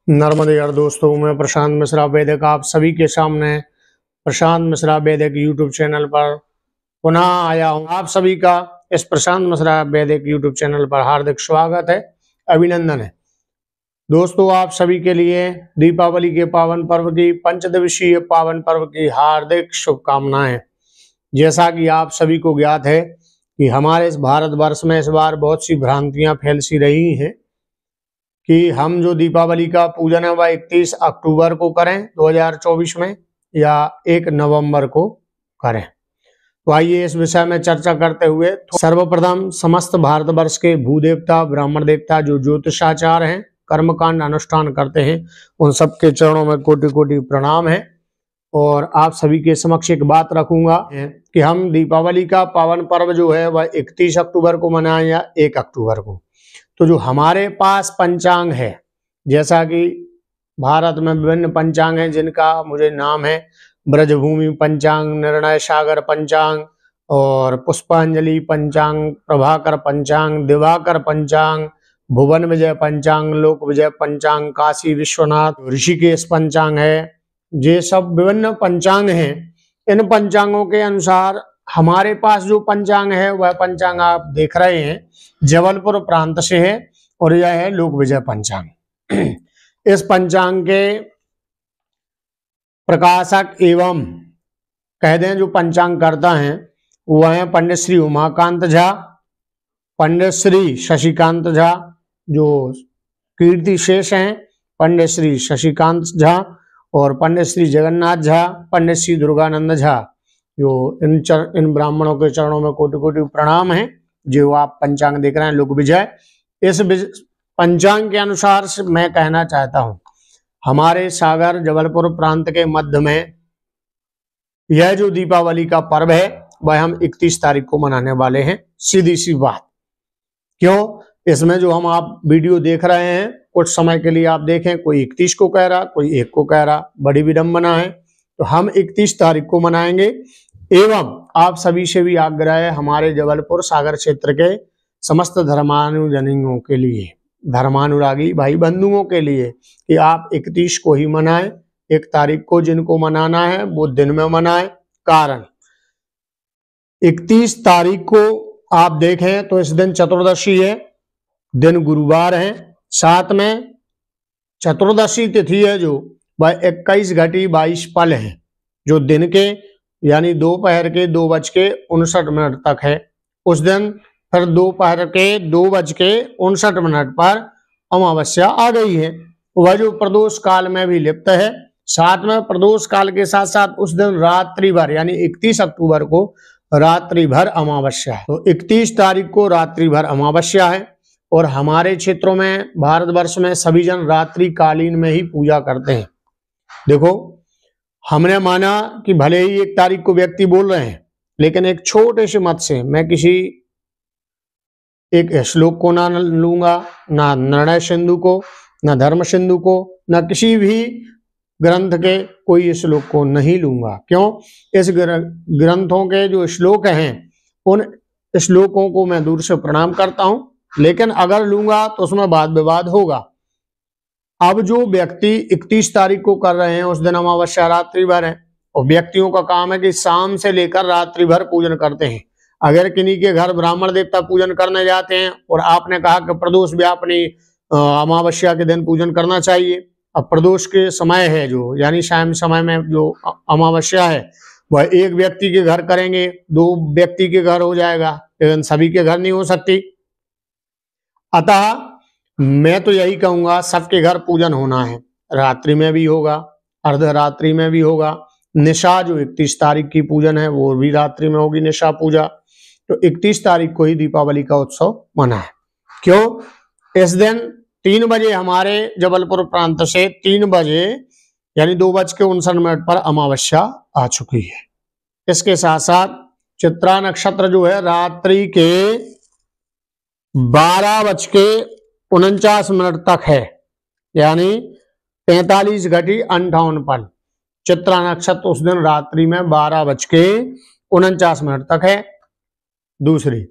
नर्मदे यार दोस्तों, मैं प्रशांत मिश्रा वैदिक आप सभी के सामने प्रशांत मिश्रा वैदिक यूट्यूब चैनल पर पुनः आया हूं। आप सभी का इस प्रशांत मिश्रा वैदिक यूट्यूब चैनल पर हार्दिक स्वागत है, अभिनंदन है। दोस्तों, आप सभी के लिए दीपावली के पावन पर्व की पंचदिवसीय पावन पर्व की हार्दिक शुभकामनाएं। जैसा कि आप सभी को ज्ञात है कि हमारे इस भारतवर्ष में इस बार बहुत सी भ्रांतियां फैल सी रही हैं कि हम जो दीपावली का पूजन है वह 31 अक्टूबर को करें 2024 में या 1 नवंबर को करें। तो आइए इस विषय में चर्चा करते हुए सर्वप्रथम समस्त भारतवर्ष के भूदेवता ब्राह्मण देवता जो ज्योतिषाचार्य हैं, कर्मकांड अनुष्ठान करते हैं, उन सबके चरणों में कोटि कोटि प्रणाम है। और आप सभी के समक्ष एक बात रखूंगा कि हम दीपावली का पावन पर्व जो है वह 31 अक्टूबर को मनाएं या 1 अक्टूबर को। तो जो हमारे पास पंचांग है, जैसा कि भारत में विभिन्न पंचांग हैं जिनका मुझे नाम है ब्रजभूमि पंचांग, निर्णय सागर पंचांग और पुष्पांजलि पंचांग, प्रभाकर पंचांग, दिवाकर पंचांग, भुवन विजय पंचांग, लोक विजय पंचांग, काशी विश्वनाथ, ऋषिकेश पंचांग है। ये सब विभिन्न पंचांग हैं। इन पंचांगों के अनुसार हमारे पास जो पंचांग है वह पंचांग आप देख रहे हैं जबलपुर प्रांत से है और यह है लोक विजय पंचांग। इस पंचांग के प्रकाशक एवं कह दें जो पंचांग करता है वह है पंडित श्री उमाकांत झा, पंडित श्री शशिकांत झा जो कीर्ति शेष हैं, पंडित श्री शशिकांत झा और पंडित श्री जगन्नाथ झा, पंडित श्री दुर्गानंद झा। जो इन ब्राह्मणों के चरणों में कोटि कोटि प्रणाम है। जो आप पंचांग देख रहे हैं लोक विजय, इस पंचांग के अनुसार से मैं कहना चाहता हूं हमारे सागर जबलपुर प्रांत के मध्य में यह जो दीपावली का पर्व है वह हम 31 तारीख को मनाने वाले हैं। सीधी सी बात। क्यों? इसमें जो हम आप वीडियो देख रहे हैं कुछ समय के लिए आप देखें, कोई 31 को कह रहा, कोई 1 को कह रहा, बड़ी विडंबना है। तो हम 31 तारीख को मनाएंगे। एवं आप सभी से भी आग्रह है हमारे जबलपुर सागर क्षेत्र के समस्त धर्मानुजनियों के लिए, धर्मानुरागी भाई बंधुओं के लिए कि आप 31 को ही मनाएं। 1 तारीख को जिनको मनाना है वो दिन में मनाएं। कारण 31 तारीख को आप देखें तो इस दिन चतुर्दशी है, दिन गुरुवार है। साथ में चतुर्दशी तिथि है जो वह 21 घटी 22 पल है, जो दिन के यानी दोपहर के 2:59 तक है। उस दिन फिर दोपहर के 2:59 पर अमावस्या आ गई है। वह जो प्रदोष काल में भी लिप्त है। साथ में प्रदोष काल के साथ साथ उस दिन रात्रि भर यानी 31 अक्टूबर को रात्रि भर अमावस्या है। तो 31 तारीख को रात्रि भर अमावस्या है और हमारे क्षेत्रों में भारतवर्ष में सभी जन रात्रि कालीन में ही पूजा करते हैं। देखो, हमने माना कि भले ही 1 तारीख को व्यक्ति बोल रहे हैं, लेकिन एक छोटे से मत से मैं किसी एक श्लोक को ना लूंगा, ना निर्णय सिंधु को, ना धर्म सिंधु को, ना किसी भी ग्रंथ के कोई श्लोक को नहीं लूंगा। क्यों? इस ग्रंथों के जो श्लोक हैं उन श्लोकों को मैं दूर से प्रणाम करता हूं, लेकिन अगर लूंगा तो उसमें वाद विवाद होगा। अब जो व्यक्ति 31 तारीख को कर रहे हैं उस दिन अमावस्या रात्रि भर है और व्यक्तियों का काम है कि शाम से लेकर रात्रि भर पूजन करते हैं। अगर किन्हीं के घर ब्राह्मण देवता पूजन करने जाते हैं और आपने कहा कि प्रदोष व्यापनी अमावस्या के दिन पूजन करना चाहिए, अब प्रदोष के समय है जो यानी शाम समय में जो अमावस्या है वह 1 व्यक्ति के घर करेंगे, 2 व्यक्ति के घर हो जाएगा, लेकिन सभी के घर नहीं हो सकती। अतः मैं तो यही कहूंगा सबके घर पूजन होना है। रात्रि में भी होगा, अर्धरात्रि में भी होगा। निशा जो 31 तारीख की पूजन है वो भी रात्रि में होगी, निशा पूजा। तो 31 तारीख को ही दीपावली का उत्सव मना है। क्यों? इस दिन 3 बजे हमारे जबलपुर प्रांत से 3 बजे यानी 2:59 पर अमावस्या आ चुकी है। इसके साथ साथ चित्रा नक्षत्र जो है रात्रि के 12:49 तक है, यानी 45 घटी 58 पल। चित्रा नक्षत्र उस दिन रात्रि में 12:49 तक है। दूसरी,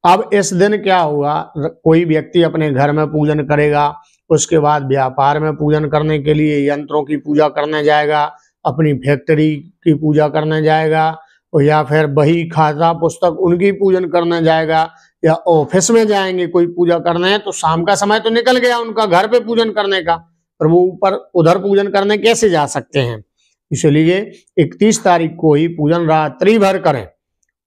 अब इस दिन क्या हुआ, कोई व्यक्ति अपने घर में पूजन करेगा, उसके बाद व्यापार में पूजन करने के लिए यंत्रों की पूजा करने जाएगा, अपनी फैक्ट्री की पूजा करने जाएगा, और या फिर बही खाता पुस्तक उनकी पूजन करने जाएगा, या ऑफिस में जाएंगे कोई पूजा करने, तो शाम का समय तो निकल गया उनका घर पे पूजन करने का, पर वो ऊपर उधर पूजन करने कैसे जा सकते हैं। इसलिए 31 तारीख को ही पूजन रात्रि भर करें।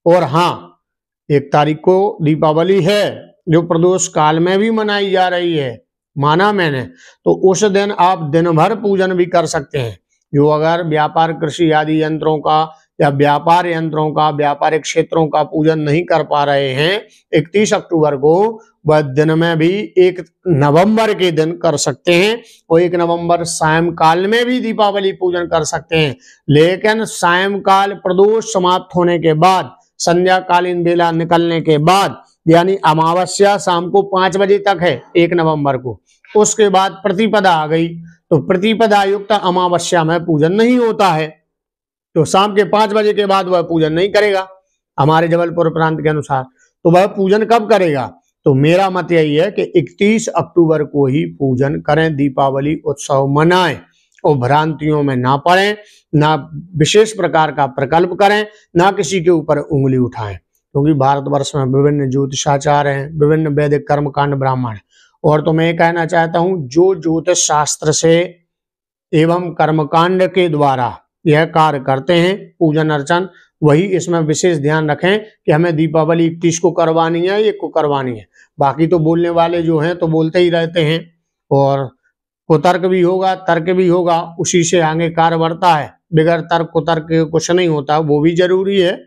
और हाँ, 1 तारीख को दीपावली है जो प्रदोष काल में भी मनाई जा रही है, माना मैंने, तो उस दिन आप दिन भर पूजन भी कर सकते हैं। जो अगर व्यापार कृषि आदि यंत्रों का या व्यापार यंत्रों का व्यापारिक क्षेत्रों का पूजन नहीं कर पा रहे हैं 31 अक्टूबर को, वह दिन में भी 1 नवंबर के दिन कर सकते हैं, और 1 नवंबर सायंकाल में भी दीपावली पूजन कर सकते हैं। लेकिन सायंकाल प्रदोष समाप्त होने के बाद, संध्या कालीन बेला निकलने के बाद, यानी अमावस्या शाम को 5 बजे तक है 1 नवंबर को, उसके बाद प्रतिपदा आ गई, तो प्रतिपदा युक्त अमावस्या में पूजन नहीं होता है, तो शाम के 5 बजे के बाद वह पूजन नहीं करेगा हमारे जबलपुर प्रांत के अनुसार। तो वह पूजन कब करेगा? तो मेरा मत यही है कि 31 अक्टूबर को ही पूजन करें, दीपावली उत्सव मनाएं, और भ्रांतियों में ना पड़ें, ना विशेष प्रकार का प्रकल्प करें, ना किसी के ऊपर उंगली उठाएं, क्योंकि भारतवर्ष में विभिन्न ज्योतिषाचार्य हैं, विभिन्न वैदिक कर्मकांड ब्राह्मण। और तो मैं ये कहना चाहता हूं, जो ज्योतिष शास्त्र से एवं कर्मकांड के द्वारा यह कार्य करते हैं पूजन अर्चन, वही इसमें विशेष ध्यान रखें कि हमें दीपावली 31 को करवानी है, 1 को करवानी है। बाकी तो बोलने वाले जो हैं तो बोलते ही रहते हैं, और कुतर्क भी होगा, तर्क भी होगा, उसी से आगे कार्य बढ़ता है। बगैर तर्क कुतर्क कुछ नहीं होता, वो भी जरूरी है।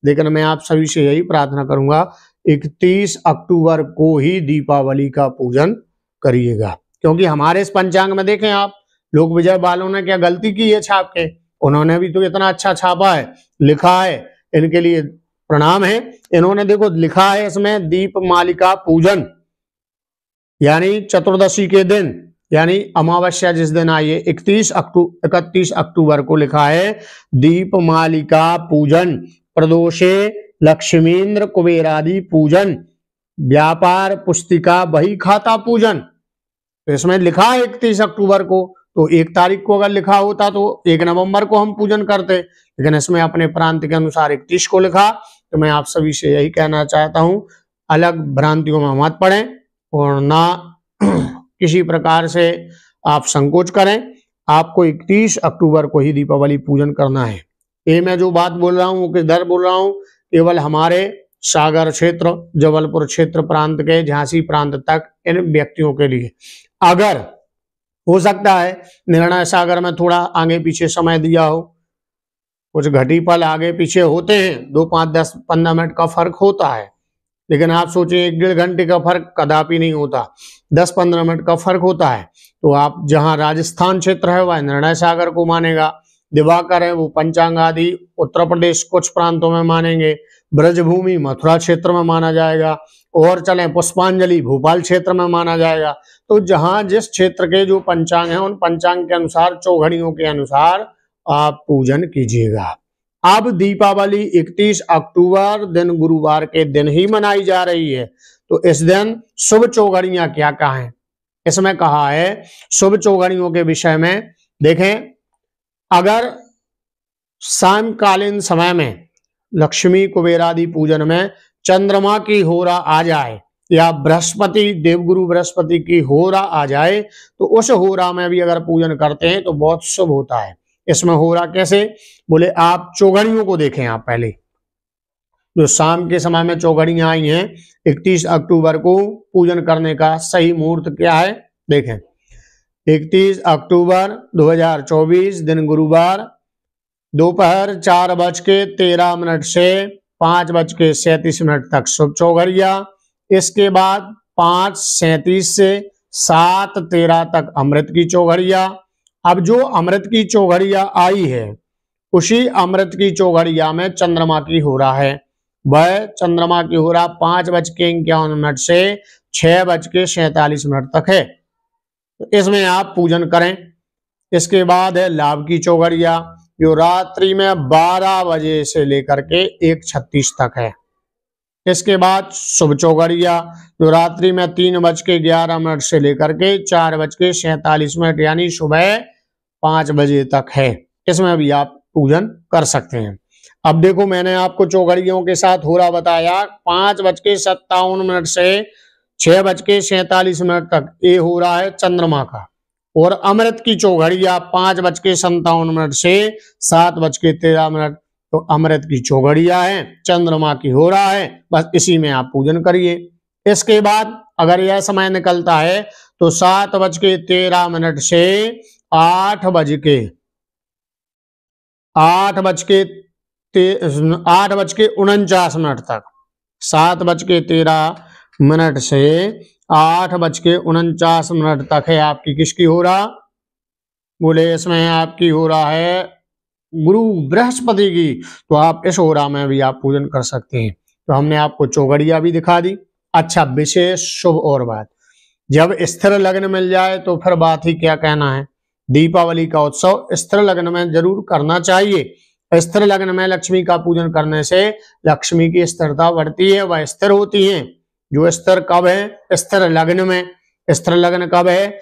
लेकिन मैं आप सभी से यही प्रार्थना करूंगा, 31 अक्टूबर को ही दीपावली का पूजन करिएगा, क्योंकि हमारे इस पंचांग में देखें आप, लोक विजय वालों ने क्या गलती की है छाप के? उन्होंने भी तो इतना अच्छा छापा है, लिखा है, इनके लिए प्रणाम है। इन्होंने देखो लिखा है इसमें दीपमालिका पूजन, यानी चतुर्दशी के दिन, यानी अमावस्या जिस दिन आई है 31 अक्टूबर को लिखा है दीपमालिका पूजन, प्रदोषे लक्ष्मीन्द्र कुबेरादि पूजन, व्यापार पुस्तिका बही खाता पूजन। तो इसमें लिखा है 31 अक्टूबर को, तो 1 तारीख को अगर लिखा होता तो 1 नवंबर को हम पूजन करते, लेकिन इसमें अपने प्रांत के अनुसार 31 को लिखा। तो मैं आप सभी से यही कहना चाहता हूं, अलग भ्रांतियों में मत पड़ें, और ना किसी प्रकार से आप संकोच करें। आपको 31 अक्टूबर को ही दीपावली पूजन करना है। ये मैं जो बात बोल रहा हूँ वो किधर बोल रहा हूँ? केवल हमारे सागर क्षेत्र, जबलपुर क्षेत्र प्रांत के, झांसी प्रांत तक इन व्यक्तियों के लिए। अगर हो सकता है निर्णय सागर में थोड़ा आगे पीछे समय दिया हो, कुछ घटी पल आगे पीछे होते हैं, 2, 5, 10, 15 मिनट का फर्क होता है, लेकिन आप सोचें 1-1.5 घंटे का फर्क कदापि नहीं होता, 10-15 मिनट का फर्क होता है। तो आप जहां राजस्थान क्षेत्र है वह निर्णय सागर को मानेगा, दिवाकर है वो पंचांग आदि उत्तर प्रदेश कुछ प्रांतों में मानेंगे, ब्रजभूमि मथुरा क्षेत्र में माना जाएगा, और चलें पुष्पांजलि भोपाल क्षेत्र में माना जाएगा। तो जहां जिस क्षेत्र के जो पंचांग हैं उन पंचांग के अनुसार, चौघड़ियों के अनुसार आप पूजन कीजिएगा। अब दीपावली 31 अक्टूबर दिन गुरुवार के दिन ही मनाई जा रही है, तो इस दिन शुभ चौघड़ियां क्या क्या हैं? इसमें कहा है शुभ चौघड़ियों के विषय में देखें, अगर सायंकालीन समय में लक्ष्मी कुबेरादि पूजन में चंद्रमा की होरा आ जाए, या बृहस्पति देवगुरु बृहस्पति की होरा आ जाए, तो उस होरा में भी अगर पूजन करते हैं तो बहुत शुभ होता है। इसमें होरा कैसे? बोले आप चौघड़ियों को देखें। आप पहले जो शाम के समय में चौघड़ियां आई हैं 31 अक्टूबर को पूजन करने का सही मुहूर्त क्या है देखें। 31 अक्टूबर 2024 दिन गुरुवार, दोपहर 4:13 से 5:37 तक शुभ चौघड़िया। इसके बाद 5:37 से 7:13 तक अमृत की चौघड़िया। अब जो अमृत की चौघड़िया आई है उसी अमृत की चौघड़िया में चंद्रमा की होरा है। वह चंद्रमा की होरा 5:51 से 6:47 तक है। इसमें आप पूजन करें। इसके बाद है लाभ की चौघड़िया, जो रात्रि में 12 बजे से लेकर के 1:36 तक है। इसके बाद शुभ चौघड़िया जो रात्रि में 3:11 से लेकर के 4:47 यानी सुबह 5 बजे तक है। इसमें भी आप पूजन कर सकते हैं। अब देखो मैंने आपको चौघड़ियों के साथ हो रहा बताया 5:57 से 6:47 तक ये हो रहा है चंद्रमा का, और अमृत की चौघड़िया 5:57 से 7:13 तो अमृत की चौघड़िया है, चंद्रमा की हो रहा है। बस इसी में आप पूजन करिए। इसके बाद अगर यह समय निकलता है तो 7:13 से 8:49 तक, 7:13 से 8:49 तक है आपकी किसकी हो रहा, बोले इसमें आपकी हो रहा है गुरु बृहस्पति की। तो आप इस होरा में भी आप पूजन कर सकते हैं। तो हमने आपको चौघड़िया भी दिखा दी। अच्छा, विशेष शुभ और बात, जब स्थिर लग्न मिल जाए तो फिर बात ही क्या कहना है। दीपावली का उत्सव स्थिर लग्न में जरूर करना चाहिए। स्थिर लग्न में लक्ष्मी का पूजन करने से लक्ष्मी की स्थिरता बढ़ती है, वह स्थिर होती है। जो स्थिर कब है, स्थिर लग्न में। स्थिर लग्न कब है,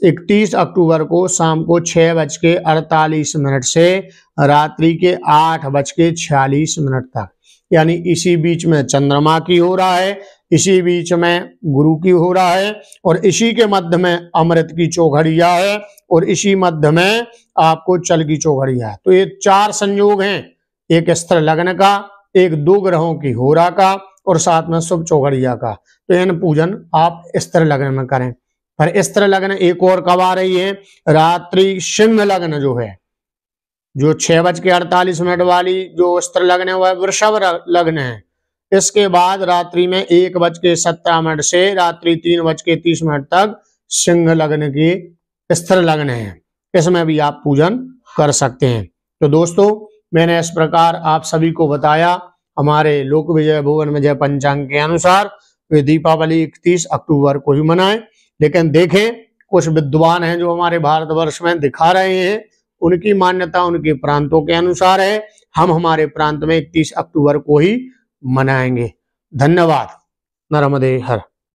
31 अक्टूबर को शाम को 6:48 से रात्रि के 8:46 तक, यानी इसी बीच में चंद्रमा की हो रहा है, इसी बीच में गुरु की हो रहा है, और इसी के मध्य में अमृत की चौघड़िया है, और इसी मध्य में आपको चल की चौघड़िया है। तो ये 4 संयोग हैं, एक स्थिर लग्न का, एक 2 ग्रहों की होरा का, और साथ में शुभ चौघड़िया का। तो इन पूजन आप स्थिर लग्न में करें। पर स्थिर लग्न एक और कब आ रही है, रात्रि सिंह लग्न जो है, जो 6:48 वाली जो स्थिर लग्न है वह वृषभ लग्न है। इसके बाद रात्रि में 1:17 से रात्रि 3:30 तक सिंह लग्न की स्थिर लग्न है। इसमें भी आप पूजन कर सकते हैं। तो दोस्तों, मैंने इस प्रकार आप सभी को बताया हमारे लोक विजय भुवन विजय पंचांग के अनुसार वे दीपावली 31 अक्टूबर को ही मनाएं। लेकिन देखें, कुछ विद्वान हैं जो हमारे भारतवर्ष में दिखा रहे हैं, उनकी मान्यता उनके प्रांतों के अनुसार है। हम हमारे प्रांत में 31 अक्टूबर को ही मनाएंगे। धन्यवाद। नर्मदे हर।